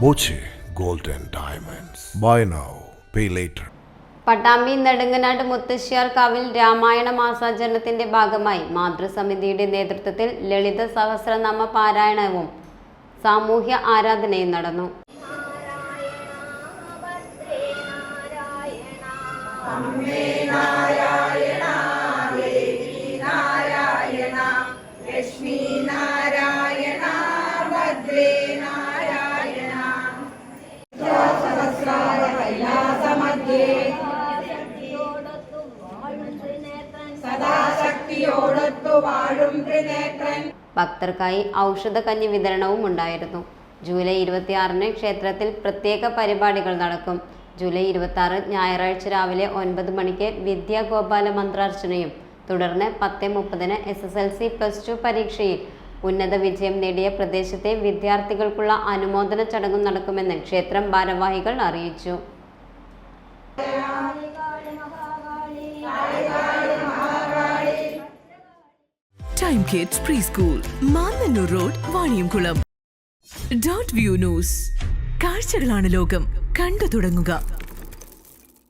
Boche Gold and Diamonds. Buy now, pay later. Pattambi Nedunganad മുത്തശ്ശിയാർക്കാവിൽ Ramayana മാസാചരണത്തിന്റെ ഭാഗമായി മാതൃസമിതിയുടെ നേതൃത്വത്തിൽ ലളിത സഹസ്രനാമ പാരായണവും സാമൂഹ്യ ആരാധനയും നടന്നു. ഭക്തർക്കായി ഔഷധക്കഞ്ഞി വിതരണവും ഉണ്ടായിരുന്നു. ജൂലൈ 26-ന് ക്ഷേത്രത്തിൽ പ്രത്യേക പരിപാടികൾ നടക്കും. ജൂലൈ 26 ഞായറാഴ്ച രാവിലെ 9 മണിക്ക് വിദ്യാഗോപാല മന്ത്രാർച്ചനയും തുടർന്ന് 10:30-ന് SSLC+2 പരീക്ഷയിൽ ഉന്നത വിജയം നേടിയ പ്രദേശത്തെ വിദ്യാർത്ഥികൾക്കുള്ള അനുമോദന ചടങ്ങും നടക്കുമെന്ന് ക്ഷേത്രം ഭാരവാഹികൾ അറിയിച്ചു. Time Kids Preschool, Mannannur Road, Vaniyamkulam. .view News. കാഴ്ചകളാണ് ലോകം, കണ്ടു തുടങ്ങുക.